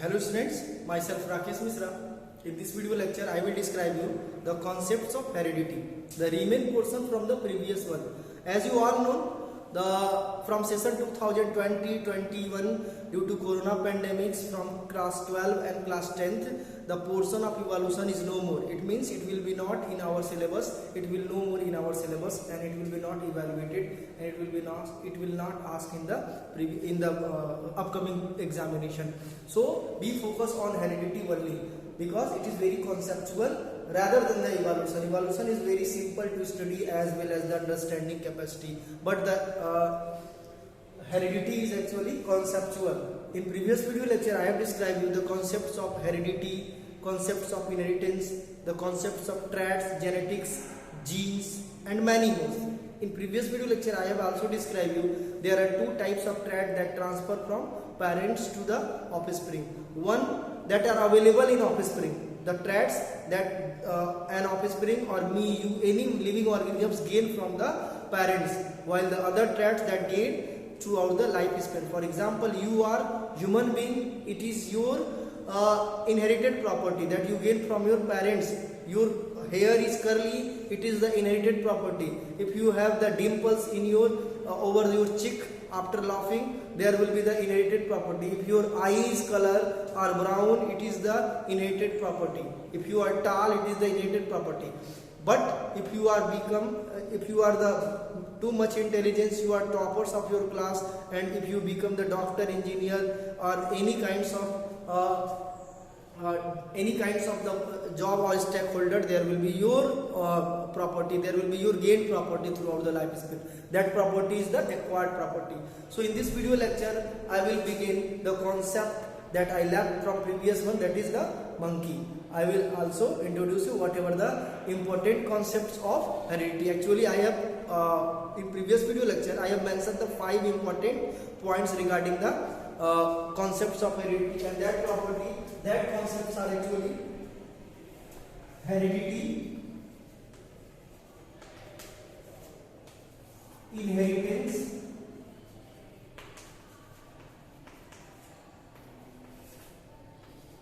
Hello students, myself Rakesh Misra. In this video lecture, I will describe you the concepts of heredity, the remain portion from the previous one. As you all know, from session 2020-21 due to corona pandemics from class 12 and class 10th, the portion of evolution is no more. It means it will be not in our syllabus. It will no more in our syllabus, and it will be not evaluated, and it will not asked in the upcoming examination. So be focused on heredity only, because it is very conceptual rather than the evolution. Evolution is very simple to study as well as the understanding capacity, but the heredity is actually conceptual. In previous video lecture, I have described you the concepts of heredity, concepts of inheritance, the concepts of traits, genetics, genes, and many more. In previous video lecture, I have also described you there are two types of traits that transfer from parents to the offspring. One, that are available in offspring, the traits that an offspring or you, any living organisms gain from the parents, while the other traits that gain throughout the lifespan. For example, you are human being, it is your inherited property that you gain from your parents. Your hair is curly, it is the inherited property. If you have the dimples in your over your cheek after laughing, there will be the inherited property. If your eyes color are brown, it is the inherited property. If you are tall, it is the inherited property. But if you are the too much intelligence, you are toppers of your class, and if you become the doctor, engineer, or any kinds of the job or stakeholder, there will be your property, there will be your gained property throughout the lifespan. That property is the acquired property. So in this video lecture, I will begin the concept that I left from previous one, that is the monkey. I will also introduce you whatever the important concepts of heredity. Actually, I have in previous video lecture, I have mentioned the 5 important points regarding the concepts of heredity, and that concepts are actually heredity, inheritance,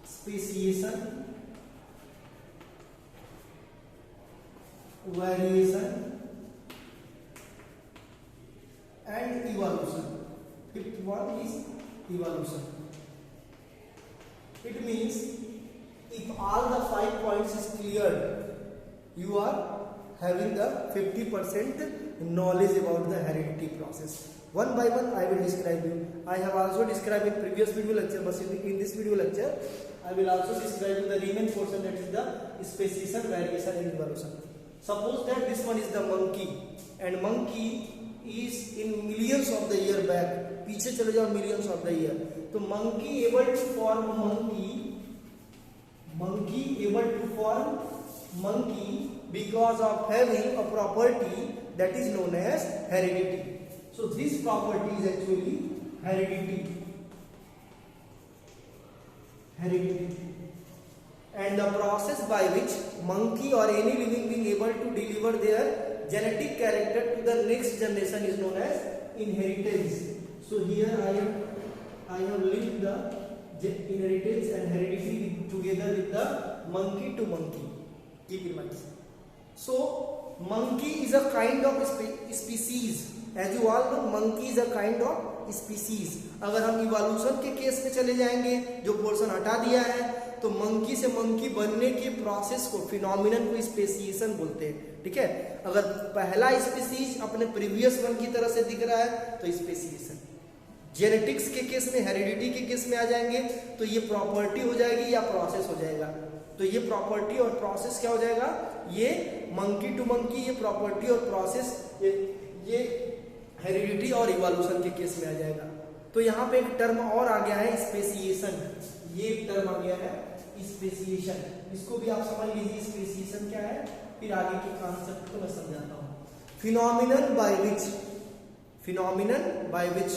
speciation, variation, and evolution. Fifth one is evolution. It means if all the 5 points is cleared, you are having the 50% knowledge about the heredity process. One by one I will describe you. I have also described in previous video lecture, but in this video lecture I will also describe you the remaining portion, that is the speciation, variation, and evolution. Suppose that this one is the monkey, and monkey is in millions of the year back. पीछे चले जाओ millions of the year. तो monkey able to form monkey because of having a property that is known as heredity. So this property is actually heredity. And the process by which monkey or any living being able to deliver their genetic character to the next generation is known as inheritance. So here I have linked the inheritance and heredity together with the monkey to monkey. Keep in mind. So monkey is a kind of species. As you all know, monkey is a kind of species. अगर हम evolution के case में चले जाएंगे, जो portion हटा दिया है, तो मंकी से मंकी बनने के प्रोसेस को, फिनोमिनन को स्पेसिएशन बोलते हैं. ठीक है, अगर पहला स्पीसीज अपने प्रीवियस वन की तरह से दिख रहा है तो स्पेसिएशन. जेनेटिक्स के केस में, हेरिडिटी के केस में आ जाएंगे तो ये प्रॉपर्टी हो जाएगी या प्रोसेस हो जाएगा. तो ये प्रॉपर्टी और प्रोसेस क्या हो जाएगा, ये मंकी टू मंकी, ये प्रॉपर्टी और प्रोसेस, ये हेरिडिटी और इवोल्यूशन के केस में आ जाएगा. तो यहाँ पे एक टर्म और आ गया है, स्पेसिएशन. ये एक टर्म आ गया है स्पेसिएशन. इसको भी आप समझ लीजिए स्पेसिएशन क्या है, फिर आगे के कॉन्सेप्ट को मैं समझाता हूँ. Phenomenon by which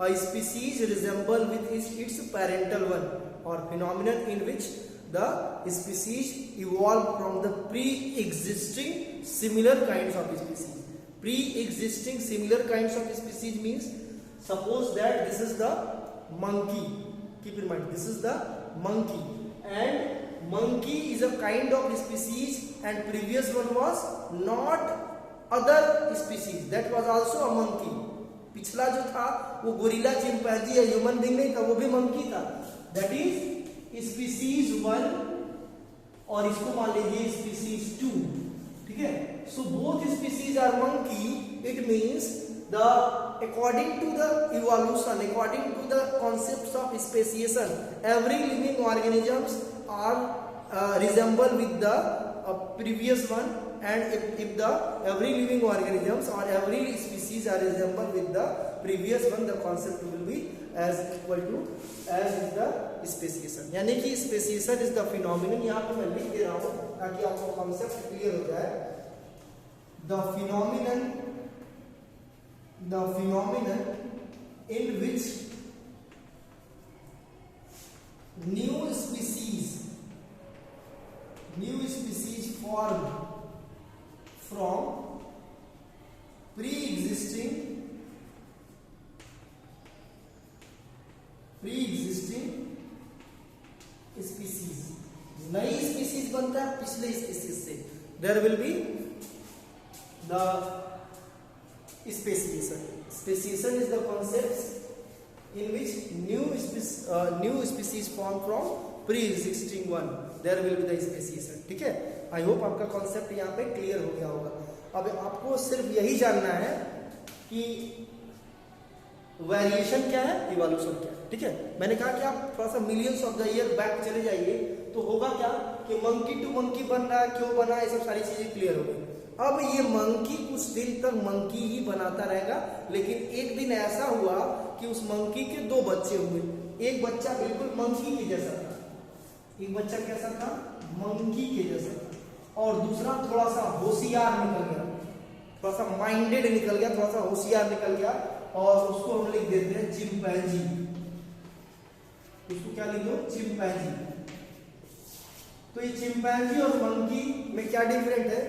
a species resemble with its parental one, or phenomenon in which the species evolved from the pre-existing similar kinds of species. Pre-existing similar kinds of species means, suppose that this is the monkey. Keep in mind, this is the monkey, and monkey is a kind of species and previous one was not other species, that was also a monkey. पिछला जो था वो gorilla, chimpanzee या human being नहीं था, वो भी monkey था. दैट इज स्पीसीज 1 और इसको मान लीजिए स्पीसीज 2. ठीक है. So both species are monkey. It means the according to the evolution, according to the concepts of speciation, every living organisms are resemble with the previous one, and if the every living organisms or every species are resemble with the previous one, the concept will be as equal to as is the speciation. यानी कि speciation is the phenomenon. यहाँ पे मैं लिख दे रहा हूँ ताकि आपको concept clear हो जाए. The phenomenon in which new species form from pre-existing species. नई स्पीसीज बनता है पिछले स्पीसीज से. There will be the speciation. Speciation is the concept in which new species form from pre-existing one. There will be the speciation. ठीक है. I hope आपका concept यहाँ पे क्लियर हो गया होगा. अब आपको सिर्फ यही जानना है कि वेरिएशन क्या है, इवोल्यूशन क्या है. ठीक है. मैंने कहा कि आप थोड़ा सा millions of the year back चले जाइए तो होगा क्या कि मंकी टू मंकी बन रहा है, क्यों बना, ये सब सारी चीजें क्लियर हो गई. अब ये मंकी कुछ दिन तक मंकी ही बनाता रहेगा, लेकिन एक दिन ऐसा हुआ कि उस मंकी के 2 बच्चे हुए. एक बच्चा बिल्कुल मंकी के जैसा था, एक बच्चा कैसा था, मंकी के जैसा था, और दूसरा थोड़ा सा होशियार निकल गया, थोड़ा सा माइंडेड निकल गया, थोड़ा सा होशियार निकल गया, और उसको हम लिख देते हैं चिंपैंजी. उसको क्या लिख दो, चिंपैंजी. तो ये चिंपैंजी और मंकी में क्या डिफरेंट है.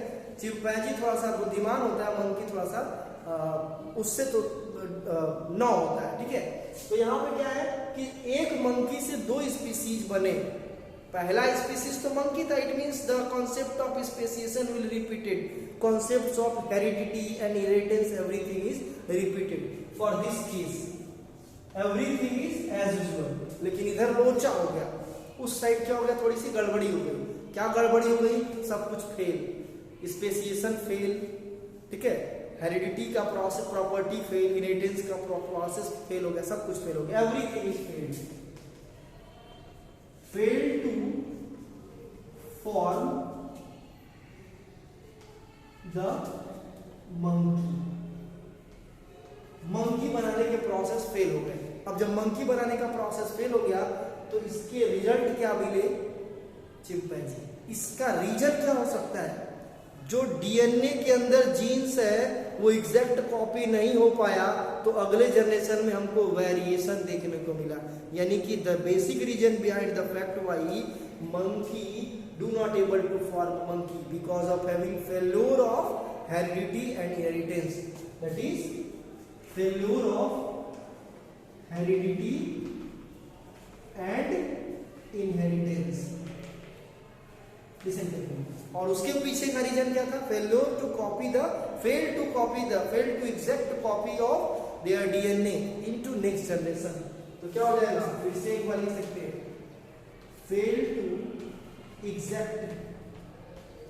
चिंपैंजी थोड़ा सा बुद्धिमान होता है, मंकी थोड़ा सा उससे तो न होता है. ठीक है. तो यहाँ पे क्या है कि एक मंकी से 2 स्पीसीज बने. पहला स्पीसीज तो मंकी था. It means the concept of speciation will repeated. Concepts of heredity and inheritance everything is repeated. For this case everything is as usual. लेकिन इधर लोचा हो गया, उस साइड क्या हो गया, थोड़ी सी गड़बड़ी हो गई. क्या गड़बड़ी हो गई, सब कुछ फेल. Speciation fail. ठीक है. हेरिडिटी का प्रोसेस, प्रॉपर्टी फेल, इनहेरिटेंस का प्रोसेस फेल हो गया, सब कुछ फेल हो गया. Everything is fail to form the monkey. Monkey बनाने के प्रोसेस फेल हो गए. अब जब मंकी बनाने का प्रोसेस फेल हो गया तो इसके रिजल्ट क्या मिले, चिंपैंजी. इसका रीजन क्या हो सकता है, जो डीएनए के अंदर जीन्स है वो एग्जैक्ट कॉपी नहीं हो पाया, तो अगले जनरेशन में हमको वेरिएशन देखने को मिला. यानी कि the basic reason behind the fact why monkey do not able to form monkey because of having failure of heredity and inheritance. That is failure of heredity and inheritance. और उसके पीछे का रीजन क्या था, fail to exact copy of their DNA into next generation. तो क्या हो जाएगा, फिर से एक बार लिख सकते हैं, fail to exact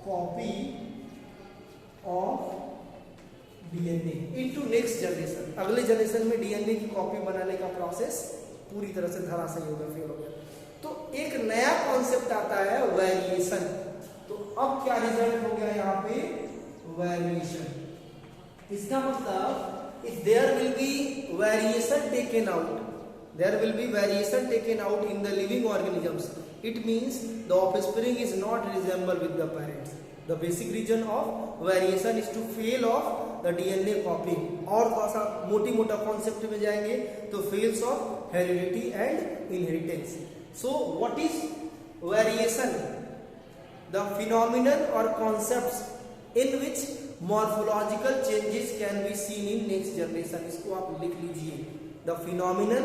copy of DNA into next generation. अगले जनरेशन में डीएनए की कॉपी बनाने का प्रोसेस पूरी तरह से धराशायी हो गया, फेल हो गया. तो एक नया कॉन्सेप्ट आता है वेरिएशन. तो अब क्या रिजल्ट हो गया यहाँ पे, वेरिएशन. इसका मतलब if there will be variation taken out in the living organisms, it means the offspring is not resemble with the parents. The basic reason of variation is to fail of the DNA copying. और थोड़ा सा मोटा concept में जाएंगे तो fails of heredity and inheritance. So what is variation? The phenomenon or concepts in which morphological changes can be seen in next generation. इसको आप लिख लीजिए. The phenomenon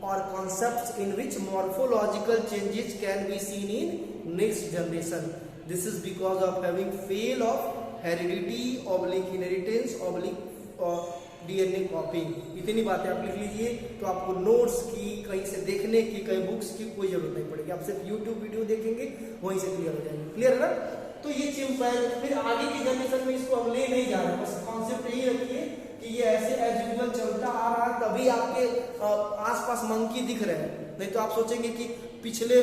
or concepts in which morphological changes can be seen in next generation. This is because of having fail of heredity oblique inheritance oblique DNA कॉपिंग. इतनी बातें आप लिख लीजिए तो आपको नोट्स की, कहीं से देखने की, कहीं बुक्स की कोई जरूरत नहीं पड़ेगी. आप सिर्फ यूट्यूब वीडियो देखेंगे वहीं से क्लियर हो जाएंगे. क्लियर है ना? तो ये चिंपैंजी, फिर आगे की जनरेशन में इसको अब ले नहीं जा रहा है. बस कॉन्सेप्ट यही रखिए कि ये ऐसे एज यूजुअल चलता आ रहा है, तभी आपके आसपास मंकी दिख रहे हैं. नहीं तो आप सोचेंगे कि पिछले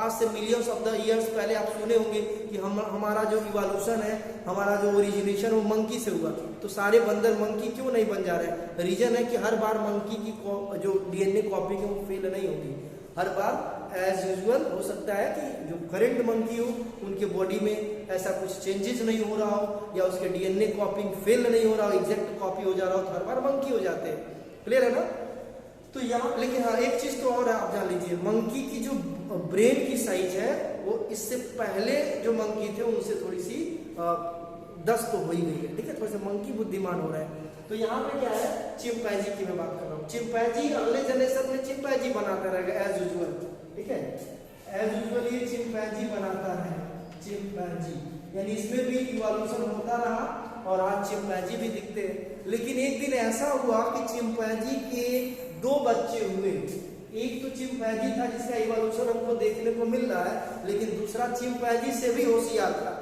आज से मिलियंस ऑफ द ईयर्स पहले आप सुने होंगे कि हमारा जो इवोल्यूशन है, हमारा जो ओरिजिनेशन वो मंकी से हुआ. तो सारे बंदर मंकी क्यों नहीं बन जा रहे हैं? रीजन है कि हर बार मंकी की जो डीएनए कॉपी है वो फेल नहीं होगी. हर बार एज यूजुअल हो सकता है कि जो करंट मंकी हो उनके बॉडी में ऐसा कुछ चेंजेस नहीं हो रहा हो, या उसके डीएनए कॉपिंग फेल नहीं हो रहा हो, एग्जैक्ट कॉपी हो जा रहा हो, तो हर बार मंकी हो जाते हैं. क्लियर है ना? तो यहाँ लेकिन हाँ एक चीज तो और है, आप जान लीजिए, मंकी की जो ब्रेन की साइज है वो इससे पहले जो मंकी थे उनसे थोड़ी सी 10 तो हो ही गई है. ठीक है, थोड़ा सा मंकी बुद्धिमान हो रहा है. तो यहाँ पे क्या है, चिंपैंजी की मैं बात कर रहा हूँ. चिंपैंजी अगले जनरेशन में चिंपैंजी बनाता रहेगा एज यूजुअल. ठीक है, एज यूजुअल ये चिंपैंजी बनाता है. चिंपैंजी यानी इसमें भी इवोल्यूशन होता रहा और आज चिंपैंजी भी दिखते हैं. लेकिन एक दिन ऐसा हुआ कि चिंपैंजी के 2 बच्चे हुए. एक तो चिंपैंजी था जिसका इवोल्यूशन हमको देखने को मिल रहा है, लेकिन दूसरा चिंपैंजी से भी होशियार था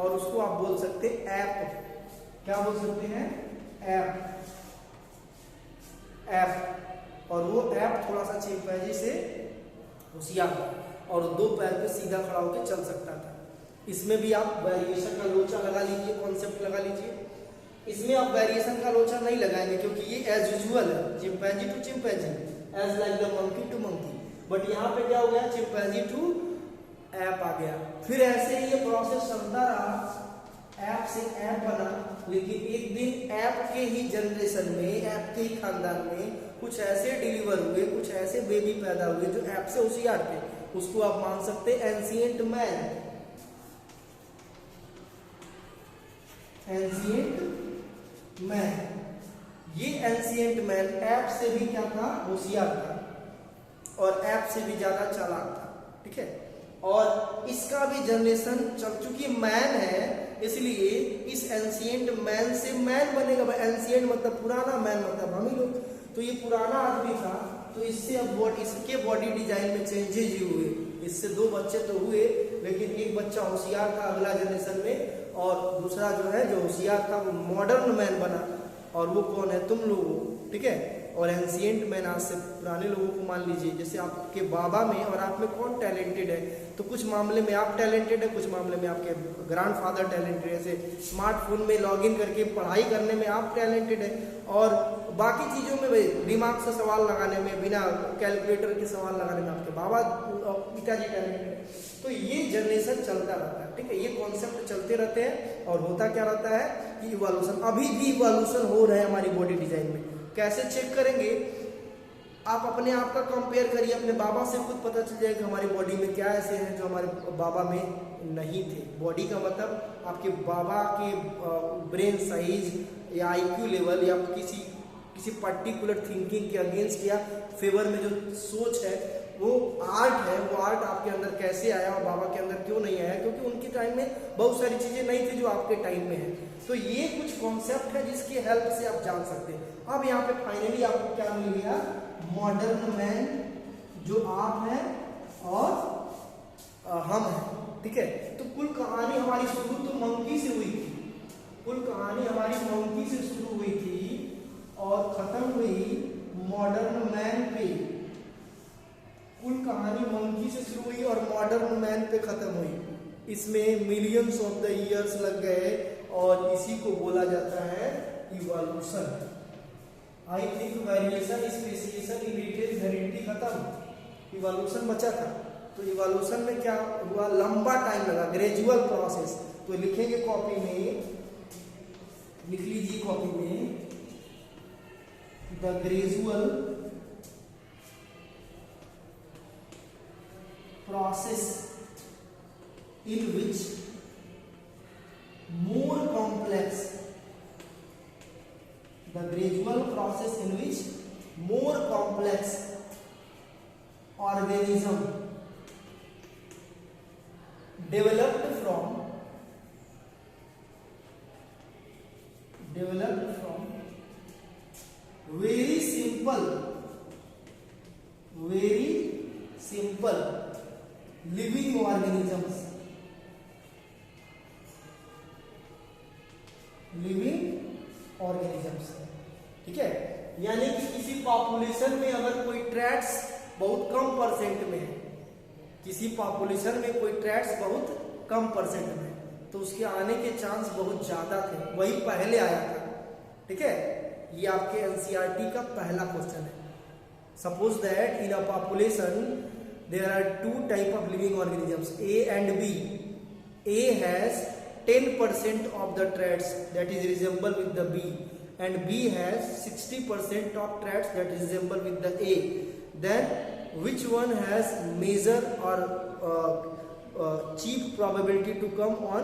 और उसको आप बोल सकते हैं ऐप. क्या बोल सकते हैं? ऐप. ऐप. और वो ऐप थोड़ा सा चिंपैंजी से होशियार था और 2 पैर पे सीधा खड़ा होकर चल सकता था. इसमें भी आप वेरिएशन का लोचा लगा लीजिए, कॉन्सेप्ट लगा लीजिए. इसमें आप वेरिएशन का लोचा नहीं लगाएंगे क्योंकि ये एज यूजुअल है, chimpanzee to chimpanzee, as like the monkey to monkey. But यहाँ पे क्या हो गया, चिंपैंजी टू ऐप आ गया. फिर ऐसे ही ये प्रोसेस चलता रहा, ऐप से ऐप बना. लेकिन एक दिन ऐप के ही जनरेशन में, ऐप के ही खानदान में कुछ ऐसे डिलीवर हुए, कुछ ऐसे बेबी पैदा हुए जो ऐप से होशियार थे. उसको आप मान सकते हैं एंशिएंट मैन. Ancient man. ये एंशिएंट मैन ऐप से भी क्या था, होशियार था और ऐप से भी ज्यादा चालाक था. ठीक है, और इसका भी जनरेशन चूंकि मैन है इसलिए इस एंशिएंट मैन से मैन बनेगा. एंशिएंट मतलब पुराना, मैन मतलब हम ही लोग. तो ये पुराना आदमी था, तो इससे अब इसके बॉडी डिजाइन में चेंजेज हुए. इससे 2 बच्चे तो हुए, लेकिन एक बच्चा होशियार था अगला जनरेशन में, और दूसरा जो है जो होशियार था वो मॉडर्न मैन बना. और वो कौन है, तुम लोग. ठीक है, और एंशिएंट मैन आज से पुराने लोगों को मान लीजिए. जैसे आपके बाबा में और आप में कौन टैलेंटेड है, तो कुछ मामले में आप टैलेंटेड है, कुछ मामले में आपके ग्रैंडफादर टैलेंटेड है. जैसे स्मार्टफोन में लॉगिन करके पढ़ाई करने में आप टैलेंटेड है, और बाकी चीज़ों में भाई दिमाग से सवाल लगाने में, बिना कैलकुलेटर के सवाल लगाने में आपके बाबा पिताजी टैलेंटेड है. तो ये जनरेशन चलता रहता है. ठीक है, ये कॉन्सेप्ट चलते रहते हैं. और होता क्या रहता है कि इवोल्यूशन, अभी भी इवोल्यूशन हो रहा है हमारी बॉडी डिजाइन में. कैसे चेक करेंगे, आप अपने आप का कंपेयर करिए, अपने बाबा से खुद पता चल जाएगा हमारी बॉडी में क्या ऐसे हैं जो हमारे बाबा में नहीं थे. बॉडी का मतलब आपके बाबा के ब्रेन साइज या आईक्यू लेवल या किसी पर्टिकुलर थिंकिंग के अगेंस्ट या फेवर में जो सोच है, वो आर्ट है. वो आर्ट आपके अंदर कैसे आया और बाबा के अंदर क्यों नहीं आया, क्योंकि उनके टाइम में बहुत सारी चीजें नहीं थी जो आपके टाइम में है. तो ये कुछ कॉन्सेप्ट है जिसकी हेल्प से आप जान सकते हैं. अब यहाँ पे फाइनली आपको क्या मिल गया, मॉडर्न मैन जो आप हैं और हम हैं. ठीक है, तो कुल कहानी हमारी शुरू तो मंकी से हुई थी. कुल कहानी हमारी मंकी से शुरू हुई थी और खत्म हुई मॉडर्न मैन पे. कुल कहानी मंकी से शुरू हुई और मॉडर्न मैन पे खत्म हुई. इसमें मिलियंस ऑफ द ईयर्स लग गए और इसी को बोला जाता है evolution. I think variation, speciation, inheritance, heredity खत्म, इवोल्यूशन बचा था. तो इवोल्यूशन में क्या हुआ, लंबा टाइम लगा, ग्रेजुअल प्रोसेस. तो लिखेंगे कॉपी में, लिख लीजिए कॉपी में, the gradual process in which more complex, the gradual process in which more complex organism developed from very simple living organisms, ठीक है। यानी कि किसी पॉपुलेशन में अगर कोई ट्रेड्स बहुत कम परसेंट में है, किसी पॉपुलेशन में कोई ट्रेड्स बहुत कम परसेंट में, तो उसके आने के चांस बहुत ज्यादा थे, वही पहले आया था, ठीक है। ये आपके एनसीईआरटी का पहला क्वेश्चन है। Suppose that in a population there are two type of living organisms, A and B. A has 10% of the traits that is resemble with the B, and B has 60% of traits that resemble with the A. Then which one has major or cheap probability to come on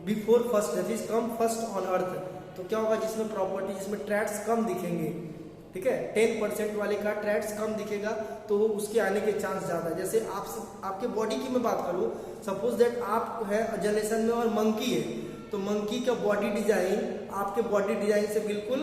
before first, that is come first on earth? तो क्या होगा, जिसमें property, जिसमें traits कम दिखेंगे, ठीक है, 10% वाले का ट्रेट्स कम दिखेगा, तो उसके आने के चांस ज्यादा। जैसे आपके बॉडी की मैं बात करूं, सपोज दैट आप है जनरेशन में और मंकी है, तो मंकी का बॉडी डिजाइन आपके बॉडी डिजाइन से बिल्कुल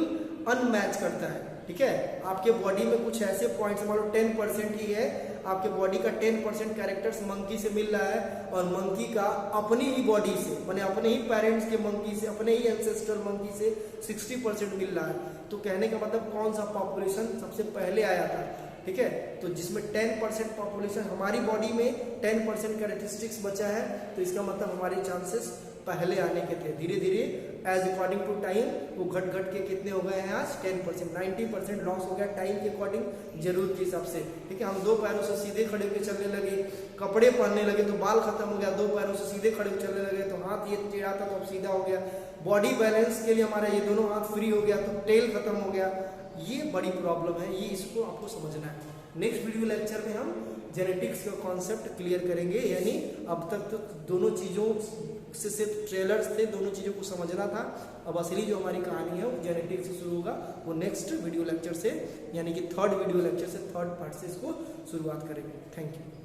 अनमैच करता है, ठीक है। आपके बॉडी में कुछ ऐसे पॉइंट्स, मान लो 10% ही है, आपके बॉडी का 10% कैरेक्टर्स मंकी से मिल रहा है, और मंकी का अपनी ही बॉडी से, माने अपने ही पेरेंट्स के मंकी से, अपने ही एंसेस्टर मंकी से 60% मिल रहा है। तो कहने का मतलब कौन सा पॉपुलेशन सबसे पहले आया था, ठीक है। तो जिसमें 10% पॉपुलेशन, हमारी बॉडी में 10% कैरेक्टरिस्टिक्स बचा है, तो इसका मतलब हमारे चांसेस पहले आने के थे। धीरे धीरे एज अकॉर्डिंग टू टाइम वो घट घट के कितने हो गए हैं, आज 10%, 90% लॉस हो गया टाइम के अकॉर्डिंग, जरूरत के हिसाब से, ठीक है। हम दो पैरों से सीधे खड़े होकर चलने लगे, कपड़े पहनने लगे तो बाल खत्म हो गया, दो पैरों से सीधे खड़े होकर चलने लगे तो हाथ ये टेढ़ा था तो अब सीधा हो गया, बॉडी बैलेंस के लिए हमारा ये दोनों हाथ फ्री हो गया तो टेल खत्म हो गया। ये बड़ी प्रॉब्लम है, ये इसको आपको समझना है। नेक्स्ट वीडियो लेक्चर में हम जेनेटिक्स का कॉन्सेप्ट क्लियर करेंगे, यानी अब तक तो दोनों चीजों से सिर्फ ट्रेलर्स थे, दोनों चीजों को समझना था। अब असली जो हमारी कहानी है वो जेनेटिक्स से शुरू होगा, वो नेक्स्ट वीडियो लेक्चर से, यानी कि थर्ड वीडियो लेक्चर से, थर्ड पार्ट से इसको शुरुआत करेंगे। Thank you.